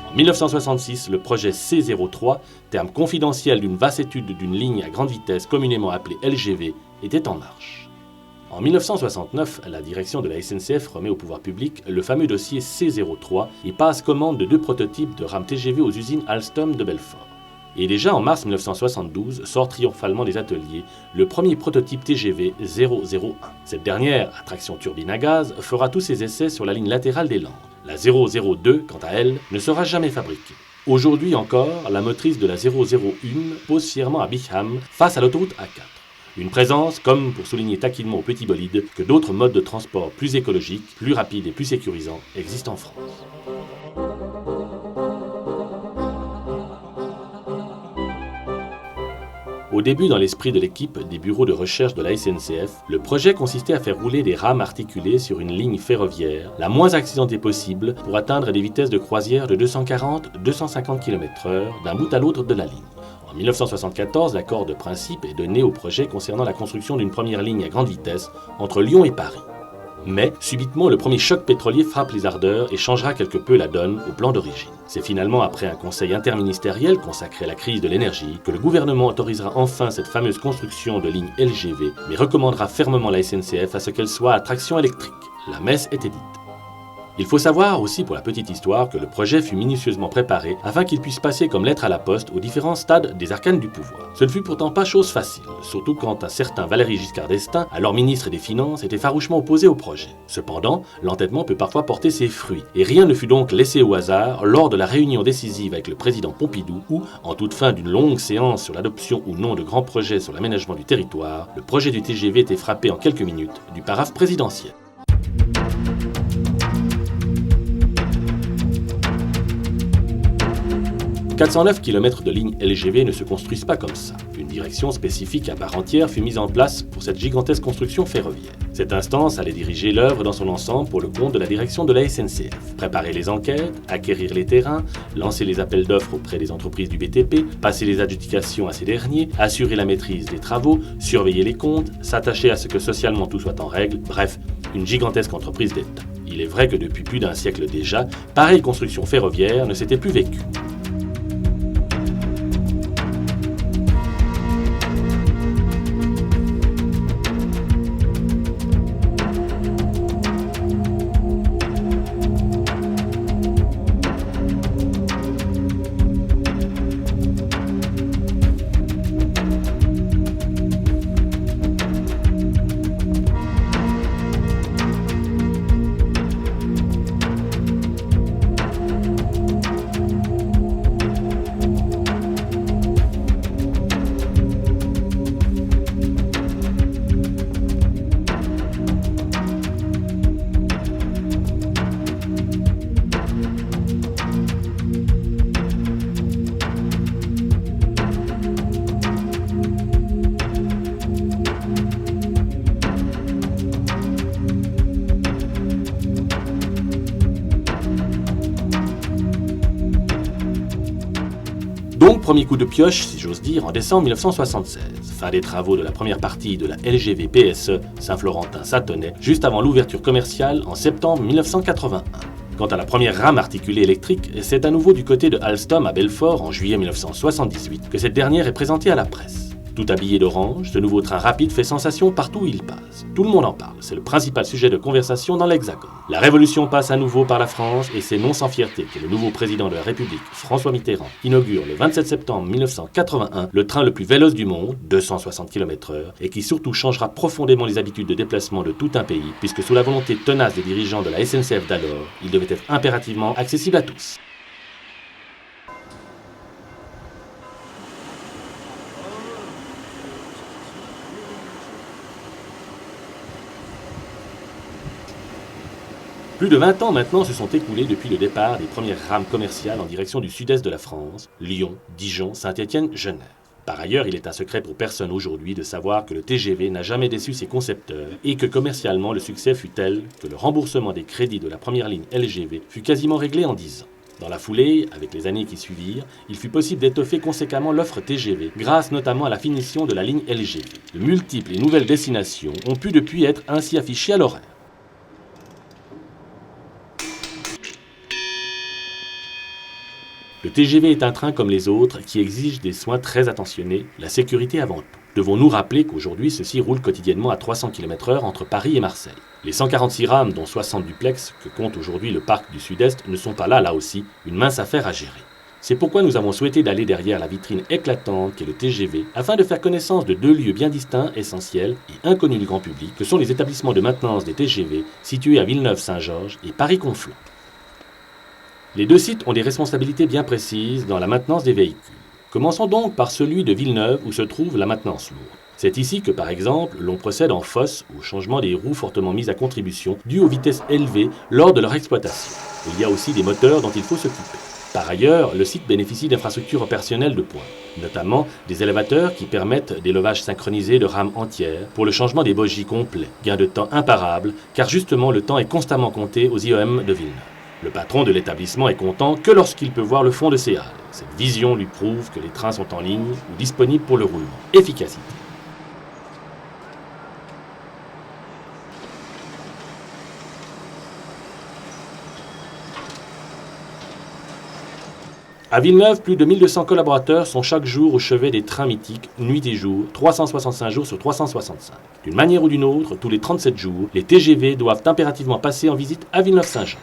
S1: En 1966, le projet C03, terme confidentiel d'une vaste étude d'une ligne à grande vitesse communément appelée LGV, était en marche. En 1969, la direction de la SNCF remet au pouvoir public le fameux dossier C03 et passe commande de 2 prototypes de rames TGV aux usines Alstom de Belfort. Et déjà en mars 1972 sort triomphalement des ateliers le premier prototype TGV 001. Cette dernière, à traction turbine à gaz, fera tous ses essais sur la ligne latérale des Landes. La 002, quant à elle, ne sera jamais fabriquée. Aujourd'hui encore, la motrice de la 001 pose fièrement à Bicham face à l'autoroute A4. Une présence, comme pour souligner taquinement au petit bolide, que d'autres modes de transport plus écologiques, plus rapides et plus sécurisants existent en France. Au début, dans l'esprit de l'équipe des bureaux de recherche de la SNCF, le projet consistait à faire rouler des rames articulées sur une ligne ferroviaire la moins accidentée possible pour atteindre des vitesses de croisière de 240-250 km/h d'un bout à l'autre de la ligne. En 1974, l'accord de principe est donné au projet concernant la construction d'une première ligne à grande vitesse entre Lyon et Paris. Mais, subitement, le premier choc pétrolier frappe les ardeurs et changera quelque peu la donne au plan d'origine. C'est finalement après un conseil interministériel consacré à la crise de l'énergie que le gouvernement autorisera enfin cette fameuse construction de ligne LGV, mais recommandera fermement la SNCF à ce qu'elle soit à traction électrique. La messe était dite. Il faut savoir aussi pour la petite histoire que le projet fut minutieusement préparé afin qu'il puisse passer comme lettre à la poste aux différents stades des arcanes du pouvoir. Ce ne fut pourtant pas chose facile, surtout quand un certain Valéry Giscard d'Estaing, alors ministre des Finances, était farouchement opposé au projet. Cependant, l'entêtement peut parfois porter ses fruits, et rien ne fut donc laissé au hasard lors de la réunion décisive avec le président Pompidou où, en toute fin d'une longue séance sur l'adoption ou non de grands projets sur l'aménagement du territoire, le projet du TGV était frappé en quelques minutes du paraphe présidentiel. 409 km de lignes LGV ne se construisent pas comme ça. Une direction spécifique à part entière fut mise en place pour cette gigantesque construction ferroviaire. Cette instance allait diriger l'œuvre dans son ensemble pour le compte de la direction de la SNCF. Préparer les enquêtes, acquérir les terrains, lancer les appels d'offres auprès des entreprises du BTP, passer les adjudications à ces derniers, assurer la maîtrise des travaux, surveiller les comptes, s'attacher à ce que socialement tout soit en règle, bref, une gigantesque entreprise d'État. Il est vrai que depuis plus d'un siècle déjà, pareille construction ferroviaire ne s'était plus vécue. Donc, premier coup de pioche, si j'ose dire, en décembre 1976. Fin des travaux de la première partie de la LGV PSE Saint-Florentin-Sathonay, juste avant l'ouverture commerciale en septembre 1981. Quant à la première rame articulée électrique, c'est à nouveau du côté de Alstom à Belfort en juillet 1978 que cette dernière est présentée à la presse. Tout habillé d'orange, ce nouveau train rapide fait sensation partout où il passe. Tout le monde en parle, c'est le principal sujet de conversation dans l'Hexagone. La révolution passe à nouveau par la France et c'est non sans fierté que le nouveau président de la République, François Mitterrand, inaugure le 27 septembre 1981 le train le plus véloce du monde, 260 km/h, et qui surtout changera profondément les habitudes de déplacement de tout un pays, puisque sous la volonté tenace des dirigeants de la SNCF d'alors, il devait être impérativement accessible à tous. Plus de 20 ans maintenant se sont écoulés depuis le départ des premières rames commerciales en direction du sud-est de la France, Lyon, Dijon, Saint-Étienne, Genève. Par ailleurs, il est un secret pour personne aujourd'hui de savoir que le TGV n'a jamais déçu ses concepteurs et que commercialement le succès fut tel que le remboursement des crédits de la première ligne LGV fut quasiment réglé en 10 ans. Dans la foulée, avec les années qui suivirent, il fut possible d'étoffer conséquemment l'offre TGV, grâce notamment à la finition de la ligne LGV. De multiples et nouvelles destinations ont pu depuis être ainsi affichées à l'horaire. Le TGV est un train comme les autres qui exige des soins très attentionnés, la sécurité avant tout. Devons-nous rappeler qu'aujourd'hui, ceux-ci roulent quotidiennement à 300 km/h entre Paris et Marseille. Les 146 rames, dont 60 duplex, que compte aujourd'hui le parc du Sud-Est, ne sont pas là aussi, une mince affaire à gérer. C'est pourquoi nous avons souhaité d'aller derrière la vitrine éclatante qu'est le TGV, afin de faire connaissance de deux lieux bien distincts, essentiels et inconnus du grand public, que sont les établissements de maintenance des TGV, situés à Villeneuve-Saint-Georges et Paris-Conflans. Les deux sites ont des responsabilités bien précises dans la maintenance des véhicules. Commençons donc par celui de Villeneuve où se trouve la maintenance lourde. C'est ici que, par exemple, l'on procède en fosse au changement des roues fortement mises à contribution dues aux vitesses élevées lors de leur exploitation. Il y a aussi des moteurs dont il faut s'occuper. Par ailleurs, le site bénéficie d'infrastructures opérationnelles de pointe, notamment des élévateurs qui permettent des levages synchronisés de rames entières pour le changement des bogies complets, gain de temps imparable, car justement le temps est constamment compté aux IEM de Villeneuve. Le patron de l'établissement est content que lorsqu'il peut voir le fond de ses halles. Cette vision lui prouve que les trains sont en ligne ou disponibles pour le roulement. Efficacité. À Villeneuve, plus de 1200 collaborateurs sont chaque jour au chevet des trains mythiques, nuit et jour, 365 jours sur 365. D'une manière ou d'une autre, tous les 37 jours, les TGV doivent impérativement passer en visite à Villeneuve-Saint-Jean.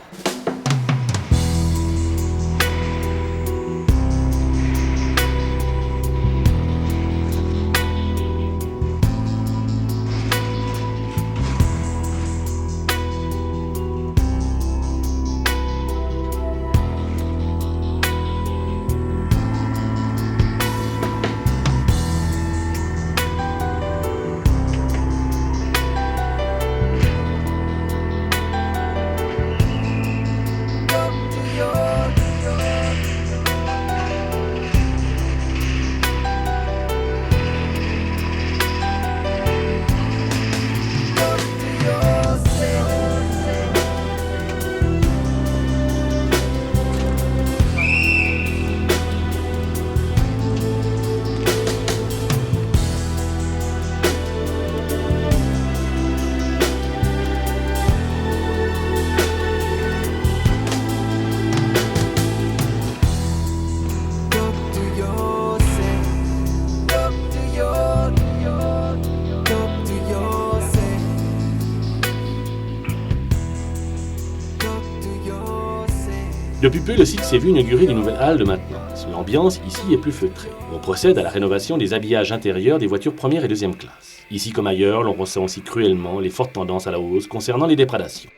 S1: Depuis peu, le site s'est vu inaugurer une nouvelle halle de maintenance. L'ambiance ici est plus feutrée. On procède à la rénovation des habillages intérieurs des voitures première et deuxième classe. Ici comme ailleurs, l'on ressent aussi cruellement les fortes tendances à la hausse concernant les déprédations.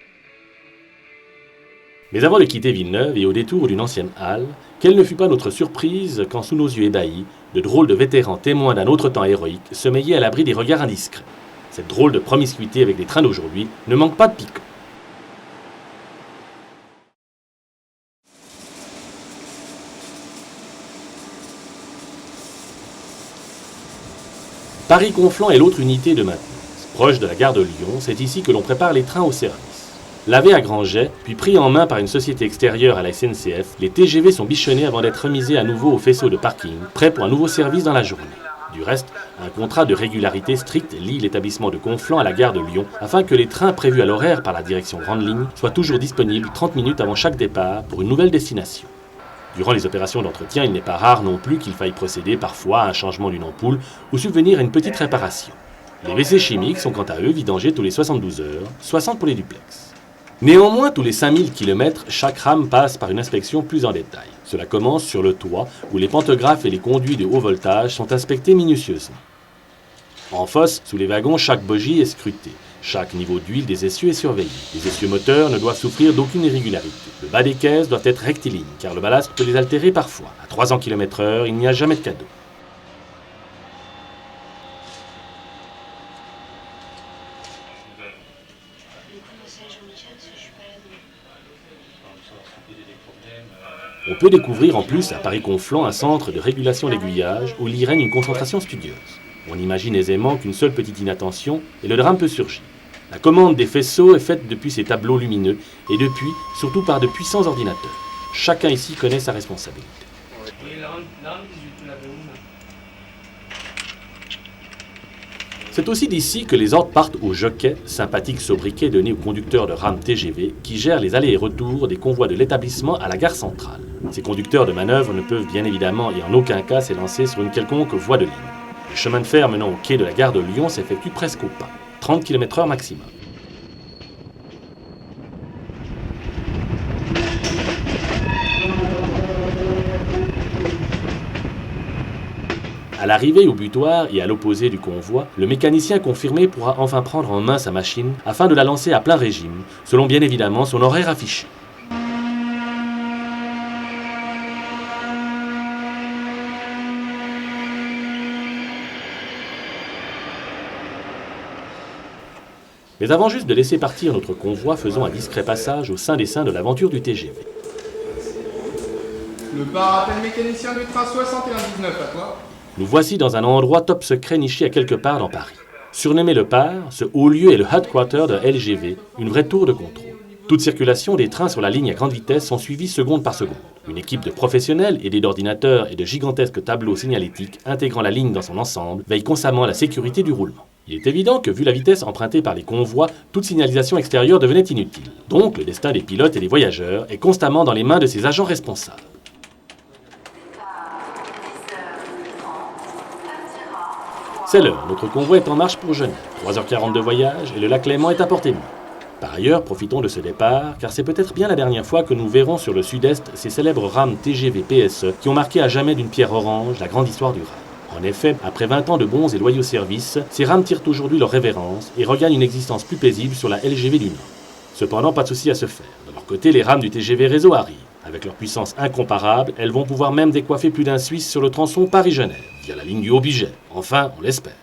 S1: Mais avant de quitter Villeneuve et au détour d'une ancienne halle, quelle ne fut pas notre surprise quand, sous nos yeux ébahis, de drôles de vétérans témoins d'un autre temps héroïque sommeiller à l'abri des regards indiscrets. Cette drôle de promiscuité avec les trains d'aujourd'hui ne manque pas de piquant. Paris-Conflans est l'autre unité de maintenance. Proche de la gare de Lyon, c'est ici que l'on prépare les trains au service. Lavés à grand jet, puis pris en main par une société extérieure à la SNCF, les TGV sont bichonnés avant d'être remisés à nouveau au faisceau de parking, prêts pour un nouveau service dans la journée. Du reste, un contrat de régularité stricte lie l'établissement de Conflans à la gare de Lyon, afin que les trains prévus à l'horaire par la direction Grande Ligne soient toujours disponibles 30 minutes avant chaque départ pour une nouvelle destination. Durant les opérations d'entretien, il n'est pas rare non plus qu'il faille procéder parfois à un changement d'une ampoule ou subvenir à une petite réparation. Les WC chimiques sont quant à eux vidangés tous les 72 heures, 60 pour les duplex. Néanmoins, tous les 5000 km, chaque rame passe par une inspection plus en détail. Cela commence sur le toit, où les pantographes et les conduits de haut voltage sont inspectés minutieusement. En fosse, sous les wagons, chaque bogie est scrutée. Chaque niveau d'huile des essieux est surveillé. Les essieux moteurs ne doivent souffrir d'aucune irrégularité. Le bas des caisses doit être rectiligne, car le ballast peut les altérer parfois. À 300 km/h, il n'y a jamais de cadeau. On peut découvrir en plus à Paris-Conflans un centre de régulation d'aiguillage où il y règne une concentration studieuse. On imagine aisément qu'une seule petite inattention et le drame peut surgir. La commande des faisceaux est faite depuis ces tableaux lumineux et depuis, surtout par de puissants ordinateurs. Chacun ici connaît sa responsabilité. C'est aussi d'ici que les ordres partent aux jockeys, sympathiques sobriquets donnés aux conducteurs de rames TGV, qui gèrent les allers et retours des convois de l'établissement à la gare centrale. Ces conducteurs de manœuvre ne peuvent bien évidemment et en aucun cas s'élancer sur une quelconque voie de ligne. Le chemin de fer menant au quai de la gare de Lyon s'effectue presque au pas, 30 km/h maximum. À l'arrivée au butoir et à l'opposé du convoi, le mécanicien confirmé pourra enfin prendre en main sa machine afin de la lancer à plein régime, selon bien évidemment son horaire affiché. Mais avant juste de laisser partir notre convoi, faisons un discret passage au sein des seins de l'aventure du TGV.
S14: Le bar appel mécanicien du train 6119 à toi.
S1: Nous voici dans un endroit top secret niché à quelque part dans Paris. Surnommé le Par, ce haut lieu est le headquarter de LGV, une vraie tour de contrôle. Toute circulation des trains sur la ligne à grande vitesse sont suivies seconde par seconde. Une équipe de professionnels aidés d'ordinateurs et de gigantesques tableaux signalétiques intégrant la ligne dans son ensemble veille constamment à la sécurité du roulement. Il est évident que, vu la vitesse empruntée par les convois, toute signalisation extérieure devenait inutile. Donc, le destin des pilotes et des voyageurs est constamment dans les mains de ces agents responsables. C'est l'heure, notre convoi est en marche pour Genève. 3h40 de voyage et le lac Léman est à portée de main. Par ailleurs, profitons de ce départ, car c'est peut-être bien la dernière fois que nous verrons sur le sud-est ces célèbres rames TGV PSE qui ont marqué à jamais d'une pierre orange la grande histoire du rail. En effet, après 20 ans de bons et loyaux services, ces rames tirent aujourd'hui leur révérence et regagnent une existence plus paisible sur la LGV du Nord. Cependant, pas de souci à se faire. De leur côté, les rames du TGV Réseau arrivent. Avec leur puissance incomparable, elles vont pouvoir même décoiffer plus d'un Suisse sur le tronçon Paris-Genève, via la ligne du Haut-Bugey. Enfin, on l'espère.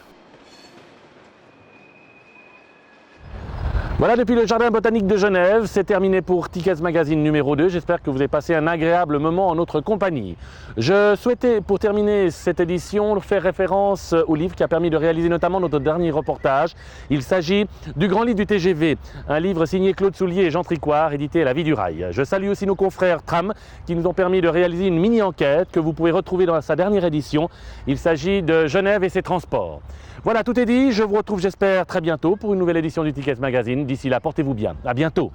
S1: Voilà, depuis le Jardin botanique de Genève, c'est terminé pour Tickets Magazine numéro 2. J'espère que vous avez passé un agréable moment en notre compagnie. Je souhaitais, pour terminer cette édition, faire référence au livre qui a permis de réaliser notamment notre dernier reportage. Il s'agit du Grand Livre du TGV, un livre signé Claude Soulier et Jean Tricoire, édité à La Vie du Rail. Je salue aussi nos confrères Tram qui nous ont permis de réaliser une mini-enquête que vous pouvez retrouver dans sa dernière édition. Il s'agit de Genève et ses transports. Voilà, tout est dit. Je vous retrouve, j'espère, très bientôt pour une nouvelle édition du Tickets Magazine. D'ici là, portez-vous bien. À bientôt.